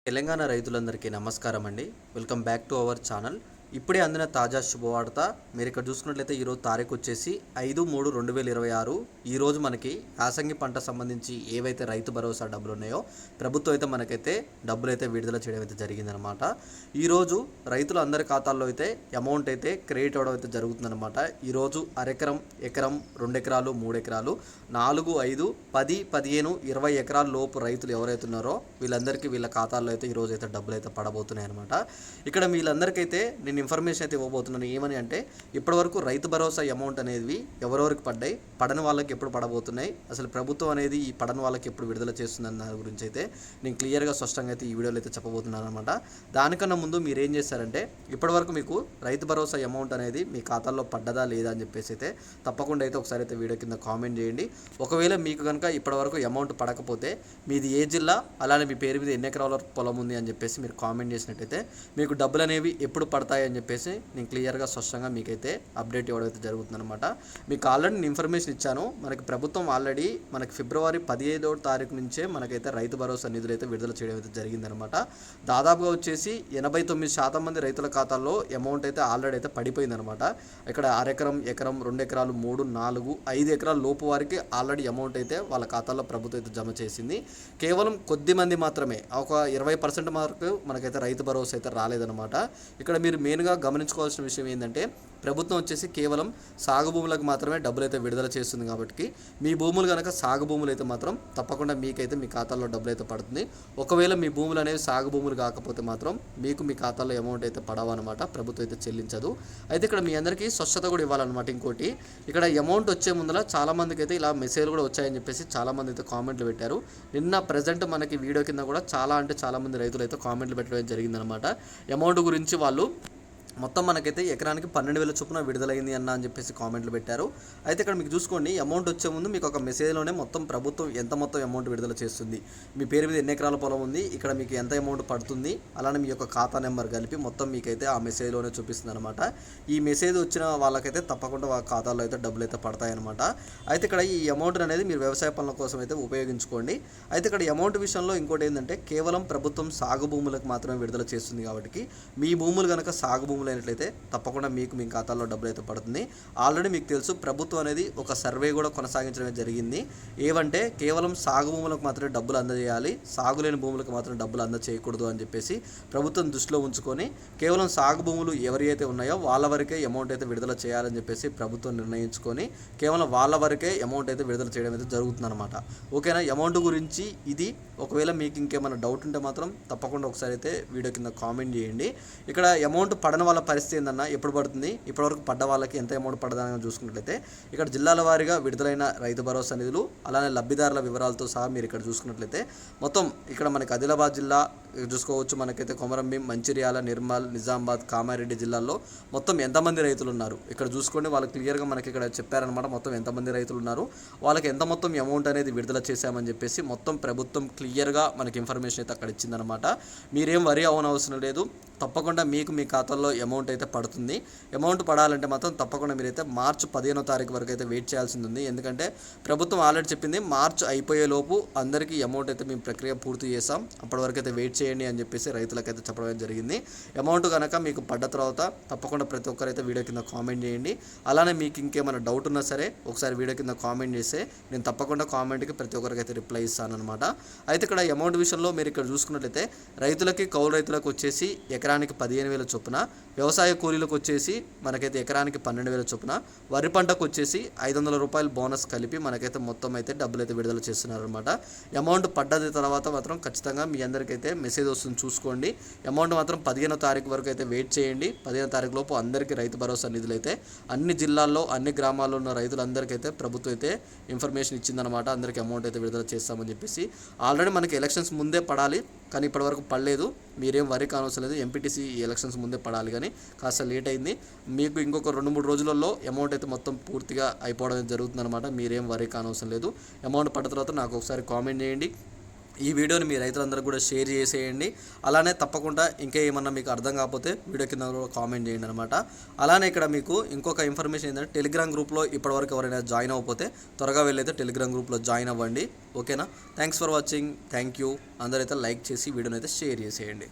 తెలంగాణ రైతులందరికీ నమస్కారం అండి. Welcome back to our channel. ఇప్పుడే అందిన తాజా శుభవార్త. మీరు ఇక్కడ చూసుకున్నట్లయితే ఈరోజు తారీఖు వచ్చేసి 5/3/2026. ఈరోజు మనకి యాసంగి పంట సంబంధించి ఏవైతే రైతు భరోసా డబ్బులు ఉన్నాయో ప్రభుత్వం అయితే మనకైతే డబ్బులు అయితే విడుదల చేయడం అయితే జరిగిందనమాట. ఈరోజు రైతుల అందరి ఖాతాల్లో అయితే అమౌంట్ అయితే క్రెడిట్ అవ్వడం అయితే జరుగుతుందన్నమాట. ఈరోజు అరెకరం, ఎకరం, 2 ఎకరాలు, 3 ఎకరాలు, 4, 5, 10, 15, 20 ఎకరాల లోపు రైతులు ఎవరైతే ఉన్నారో వీళ్ళందరికీ వీళ్ళ ఖాతాల్లో అయితే ఈరోజు అయితే డబ్బులు అయితే పడబోతున్నాయి అనమాట. ఇక్కడ వీళ్ళందరికైతే నేను ఇన్ఫర్మేషన్ అయితే ఇవ్వబోతున్నాను. ఏమని అంటే ఇప్పటివరకు రైతు భరోసా అమౌంట్ అనేది ఎవరెవరికి పడ్డాయి, పడని వాళ్ళకి ఎప్పుడు పడబోతున్నాయి, అసలు ప్రభుత్వం అనేది ఈ పడని వాళ్ళకి ఎప్పుడు విడుదల చేస్తుందన్న దాని గురించి అయితే నేను క్లియర్గా స్పష్టంగా అయితే ఈ వీడియోలో అయితే చెప్పబోతున్నాను అనమాట. దానికన్నా ముందు మీరు ఏం చేస్తారంటే ఇప్పటివరకు మీకు రైతు భరోసా అమౌంట్ అనేది మీ ఖాతాల్లో పడ్డదా లేదా అని చెప్పేసి అయితే తప్పకుండా అయితే ఒకసారి అయితే వీడియో కింద కామెంట్ చేయండి. ఒకవేళ మీకు కనుక ఇప్పటివరకు అమౌంట్ పడకపోతే మీది ఏ జిల్లా, అలానే మీ పేరు మీద ఎన్ని ఎకరాల పొలం ఉంది అని చెప్పేసి మీరు కామెంట్ చేసినట్టయితే మీకు డబ్బులు అనేవి ఎప్పుడు పడతాయి అని చెప్పేసి నేను క్లియర్గా స్పష్టంగా మీకైతే అప్డేట్ ఇవ్వడం అయితే జరుగుతుందన్నమాట. మీకు ఆల్రెడీ నేను ఇన్ఫర్మేషన్ ఇచ్చాను. మనకి ప్రభుత్వం ఆల్రెడీ మనకి ఫిబ్రవరి 15వ తారీఖు నుంచే మనకైతే రైతు భరోసా నిధులు అయితే విడుదల చేయడం అయితే జరిగిందనమాట. దాదాపుగా వచ్చేసి 89% మంది రైతుల ఖాతాల్లో అమౌంట్ అయితే ఆల్రెడీ అయితే పడిపోయిందనమాట. ఇక్కడ అరెకరం, ఎకరం, 2 ఎకరాలు, 3, 4, 5 ఎకరాల లోపు వారికి ఆల్రెడీ అమౌంట్ అయితే వాళ్ళ ఖాతాల్లో ప్రభుత్వం అయితే జమ చేసింది. కేవలం కొద్ది మంది మాత్రమే, ఒక 20% వరకు మనకైతే రైతు భరోసా అయితే రాలేదన్నమాట. ఇక్కడ మీరు మెయిన్గా గమనించుకోవాల్సిన విషయం ఏంటంటే ప్రభుత్వం వచ్చేసి కేవలం సాగు భూములకు మాత్రమే డబ్బులు అయితే విడుదల చేస్తుంది. కాబట్టి మీ భూములు కనుక సాగు భూములు అయితే మాత్రం తప్పకుండా మీకైతే మీ ఖాతాల్లో డబ్బులు అయితే పడుతుంది. ఒకవేళ మీ భూములు అనేవి సాగు భూములు కాకపోతే మాత్రం మీకు మీ ఖాతాల్లో అమౌంట్ అయితే పడవన్నమాట, ప్రభుత్వం అయితే చెల్లించదు. అయితే ఇక్కడ మీ అందరికీ స్వచ్ఛత కూడా ఇవ్వాలన్నమాట. ఇంకోటి ఇక్కడ అమౌంట్ వచ్చే ముందర చాలామందికి అయితే ఇలా మెసేజ్లు కూడా వచ్చాయని చెప్పేసి చాలామంది అయితే కామెంట్లు పెట్టారు. నిన్న ప్రజెంట్ మనకి వీడియో కింద కూడా చాలామంది రైతులు అయితే కామెంట్లు పెట్టడం జరిగిందనమాట. అమౌంట్ గురించి వాళ్ళు మొత్తం మనకైతే ఎకరానికి 12,000 చొప్పున విడుదలైంది అని చెప్పేసి కామెంట్లు పెట్టారు. అయితే ఇక్కడ మీకు చూసుకోండి, అమౌంట్ వచ్చే ముందు మీకు ఒక మెసేజ్లోనే మొత్తం ప్రభుత్వం ఎంత అమౌంట్ విడుదల చేస్తుంది, మీ పేరు మీద ఎన్ని ఎకరాల పొలం ఉంది, ఇక్కడ మీకు ఎంత అమౌంట్ పడుతుంది, అలానే మీ యొక్క ఖాతా నెంబర్ కలిపి మొత్తం మీకైతే ఆ మెసేజ్లోనే చూపిస్తుంది అనమాట. ఈ మెసేజ్ వచ్చిన వాళ్ళకైతే తప్పకుండా వాళ్ళ ఖాతాలో అయితే డబ్బులు అయితే పడతాయన్నమాట. అయితే ఇక్కడ ఈ అమౌంట్ అనేది మీరు వ్యవసాయ పనుల కోసం అయితే ఉపయోగించుకోండి. అయితే ఇక్కడ అమౌంట్ విషయంలో ఇంకోటి ఏంటంటే కేవలం ప్రభుత్వం సాగు భూములకు మాత్రమే విడుదల చేస్తుంది. కాబట్టి మీ భూములు కనుక సాగు భూములు అయినట్లయితే తప్పకుండా మీకు మీ ఖాతాలో డబ్బులు అయితే పడుతుంది. ఆల్రెడీ మీకు తెలుసు ప్రభుత్వం అనేది ఒక సర్వే కూడా కొనసాగించడం జరిగింది. ఏవంటే కేవలం సాగు భూములకు మాత్రమే డబ్బులు అందజేయాలి, సాగులేని భూములకు మాత్రం డబ్బులు అందజేయకూడదు అని చెప్పేసి ప్రభుత్వం దృష్టిలో ఉంచుకొని కేవలం సాగు భూములు ఎవరి అయితే ఉన్నాయో వాళ్ళ వరకే అమౌంట్ అయితే విడుదల చేయాలని చెప్పేసి ప్రభుత్వం నిర్ణయించుకొని కేవలం వాళ్ళ వరకే అమౌంట్ అయితే విడుదల చేయడం అయితే జరుగుతుందన్నమాట. ఓకేనా? అమౌంట్ గురించి ఇది. ఒకవేళ మీకు ఇంకేమైనా డౌట్ ఉంటే మాత్రం తప్పకుండా ఒకసారి అయితే వీడియో కింద కామెంట్ చేయండి. ఇక్కడ అమౌంట్ పడని వాళ్ళ పరిస్థితి ఏందన్నా, ఎప్పుడు పడుతుంది, ఇప్పటివరకు పడ్డ వాళ్ళకి ఎంత అమౌంట్ పడదని చూసుకున్నట్లయితే ఇక్కడ జిల్లాల వారీగా విడుదలైన రైతు భరోసా నిధులు, అలానే లబ్ధిదారుల వివరాలతో సహా మీరు ఇక్కడ చూసుకున్నట్లయితే మొత్తం ఇక్కడ మనకి ఆదిలాబాద్ జిల్లా చూసుకోవచ్చు, మనకైతే కొమరంభీం, మంచిర్యాల, నిర్మల్, నిజామాబాద్, కామారెడ్డి జిల్లాల్లో మొత్తం ఎంతమంది రైతులు ఉన్నారు ఇక్కడ చూసుకోండి. వాళ్ళు క్లియర్గా మనకి ఇక్కడ చెప్పారనమాట. మొత్తం ఎంతమంది రైతులు ఉన్నారు, వాళ్ళకి ఎంత మొత్తం అమౌంట్ అనేది విడుదల చేశామని చెప్పేసి మొత్తం ప్రభుత్వం క్లియర్గా మనకి ఇన్ఫర్మేషన్ అయితే అక్కడ ఇచ్చిందనమాట. మీరేం వరి అవనవసరం లేదు, తప్పకుండా మీకు మీ ఖాతాల్లో అమౌంట్ అయితే పడుతుంది. అమౌంట్ పడాలంటే మాత్రం తప్పకుండా మీరైతే మార్చి 15వ తారీఖు వరకు అయితే వెయిట్ చేయాల్సింది ఉంది. ఎందుకంటే ప్రభుత్వం ఆల్రెడీ చెప్పింది మార్చి అయిపోయేలోపు అందరికీ అమౌంట్ అయితే మేము ప్రక్రియ పూర్తి చేసాం, అప్పటి వరకు అయితే వెయిట్ చేయండి అని చెప్పేసి రైతులకైతే చెప్పడం జరిగింది. అమౌంట్ కనుక మీకు పడ్డ తర్వాత తప్పకుండా ప్రతి ఒక్కరైతే వీడియో కింద కామెంట్ చేయండి. అలానే మీకు ఇంకేమైనా డౌట్ ఉన్నా సరే ఒకసారి వీడియో కింద కామెంట్ చేస్తే నేను తప్పకుండా కామెంట్కి ప్రతి ఒక్కరికైతే రిప్లై ఇస్తాను అనమాట. అయితే ఇక్కడ అమౌంట్ విషయంలో మీరు ఇక్కడ చూసుకున్నట్లయితే రైతులకి, కౌలు రైతులకు వచ్చేసి ఎకరానికి 15,000 చొప్పున, వ్యవసాయ కూలీలకు వచ్చేసి మనకైతే ఎకరానికి 12,000 చొప్పున, వరి పంటకు వచ్చేసి 500 రూపాయలు బోనస్ కలిపి మనకైతే మొత్తం అయితే డబ్బులు అయితే విడుదల చేస్తున్నారు అనమాట. అమౌంట్ పడ్డది తర్వాత మాత్రం ఖచ్చితంగా మీ అందరికైతే మెసేజ్ వస్తుంది, చూసుకోండి. అమౌంట్ మాత్రం 15వ తారీఖు వరకు అయితే వెయిట్ చేయండి. 15వ తారీఖు లోపు అందరికీ రైతు భరోసా నిధులు అయితే అన్ని జిల్లాల్లో, అన్ని గ్రామాల్లో ఉన్న రైతులందరికైతే ప్రభుత్వం అయితే ఇన్ఫర్మేషన్ ఇచ్చిందనమాట. అందరికీ అమౌంట్ అయితే విడుదల చేస్తామని చెప్పేసి. ఆల్రెడీ మనకి ఎలక్షన్స్ ముందే పడాలి, కానీ ఇప్పటివరకు పడలేదు. మీరేం వరి కానవసరం లేదు, ఎంపీటీసీ ఎలక్షన్స్ ముందే పడాలి, కానీ కాస్త లేట్ అయింది. మీకు ఇంకొక 2-3 రోజులలో అమౌంట్ అయితే మొత్తం పూర్తిగా అయిపోవడం జరుగుతుందన్నమాట. మీరేం వరి కానవసరం లేదు. అమౌంట్ పడ్డ తర్వాత నాకు ఒకసారి కామెంట్ చేయండి. ఈ వీడియోని మీ రైతులందరూ కూడా షేర్ చేసేయండి. అలానే తప్పకుండా ఇంకా ఏమన్నా మీకు అర్థం కాకపోతే వీడియో కింద కూడా కామెంట్ చేయండి అనమాట. అలానే ఇక్కడ మీకు ఇంకొక ఇన్ఫర్మేషన్ ఏంటంటే టెలిగ్రామ్ గ్రూప్లో ఇప్పటివరకు ఎవరైనా జాయిన్ అవ్వకపోతే త్వరగా వెళ్ళైతే టెలిగ్రామ్ గ్రూప్లో జాయిన్ అవ్వండి. ఓకేనా? Thanks for watching. Thank you. అందరైతే లైక్ చేసి వీడియోని అయితే షేర్ చేసేయండి.